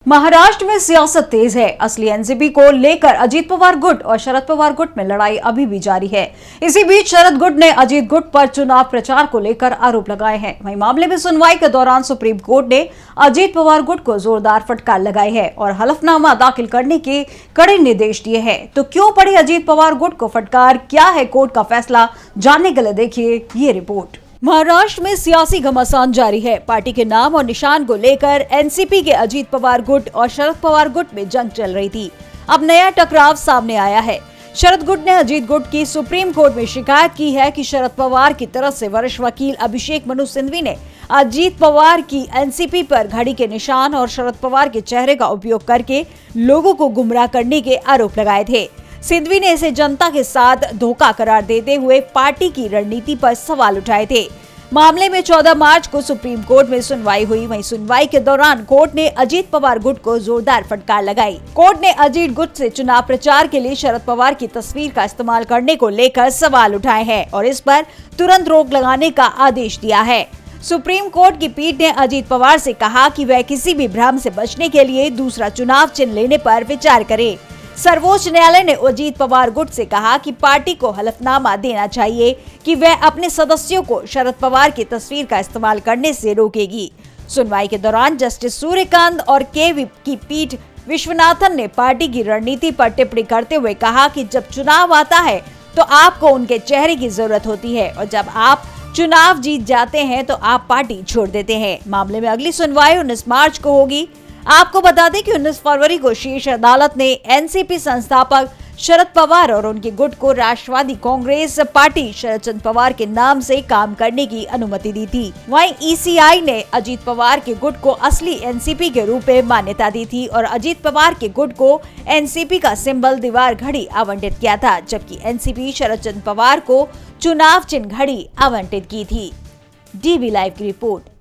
महाराष्ट्र में सियासत तेज है। असली एनसीपी को लेकर अजीत पवार गुट और शरद पवार गुट में लड़ाई अभी भी जारी है। इसी बीच शरद गुट ने अजीत गुट पर चुनाव प्रचार को लेकर आरोप लगाए हैं। वहीं मामले में सुनवाई के दौरान सुप्रीम कोर्ट ने अजीत पवार गुट को जोरदार फटकार लगाई है और हलफनामा दाखिल करने के कड़े निर्देश दिए हैं। तो क्यों पड़ी अजीत पवार गुट को फटकार, क्या है कोर्ट का फैसला, जानने के लिए देखिए ये रिपोर्ट। महाराष्ट्र में सियासी घमासान जारी है। पार्टी के नाम और निशान को लेकर एनसीपी के अजीत पवार गुट और शरद पवार गुट में जंग चल रही थी। अब नया टकराव सामने आया है। शरद गुट ने अजीत गुट की सुप्रीम कोर्ट में शिकायत की है कि शरद पवार की तरफ से वरिष्ठ वकील अभिषेक मनु सिंघवी ने अजीत पवार की एनसीपी पर घड़ी के निशान और शरद पवार के चेहरे का उपयोग करके लोगों को गुमराह करने के आरोप लगाए थे। सिंघवी ने इसे जनता के साथ धोखा करार देते हुए पार्टी की रणनीति पर सवाल उठाए थे। मामले में 14 मार्च को सुप्रीम कोर्ट में सुनवाई हुई। वहीं सुनवाई के दौरान कोर्ट ने अजीत पवार गुट को जोरदार फटकार लगाई। कोर्ट ने अजीत गुट से चुनाव प्रचार के लिए शरद पवार की तस्वीर का इस्तेमाल करने को लेकर सवाल उठाए हैं और इस पर तुरंत रोक लगाने का आदेश दिया है। सुप्रीम कोर्ट की पीठ ने अजीत पवार से कहा कि वह किसी भी भ्रम से बचने के लिए दूसरा चुनाव चिन्ह लेने पर विचार करे। सर्वोच्च न्यायालय ने अजीत पवार गुट से कहा कि पार्टी को हलफनामा देना चाहिए कि वह अपने सदस्यों को शरद पवार की तस्वीर का इस्तेमाल करने से रोकेगी। सुनवाई के दौरान जस्टिस सूर्यकांत और के की पीठ विश्वनाथन ने पार्टी की रणनीति पर टिप्पणी करते हुए कहा कि जब चुनाव आता है तो आपको उनके चेहरे की जरूरत होती है और जब आप चुनाव जीत जाते हैं तो आप पार्टी छोड़ देते हैं। मामले में अगली सुनवाई 19 मार्च को होगी। आपको बता दें कि 19 फरवरी को शीर्ष अदालत ने एनसीपी संस्थापक शरद पवार और उनके गुट को राष्ट्रवादी कांग्रेस पार्टी शरद चंद्र पवार के नाम से काम करने की अनुमति दी थी। वहीं ईसीआई ने अजीत पवार के गुट को असली एनसीपी के रूप में मान्यता दी थी और अजीत पवार के गुट को एनसीपी का सिंबल दीवार घड़ी आवंटित किया था, जबकि एनसीपी शरद चंद्र पवार को चुनाव चिन्ह घड़ी आवंटित की थी। डीबी लाइव की रिपोर्ट।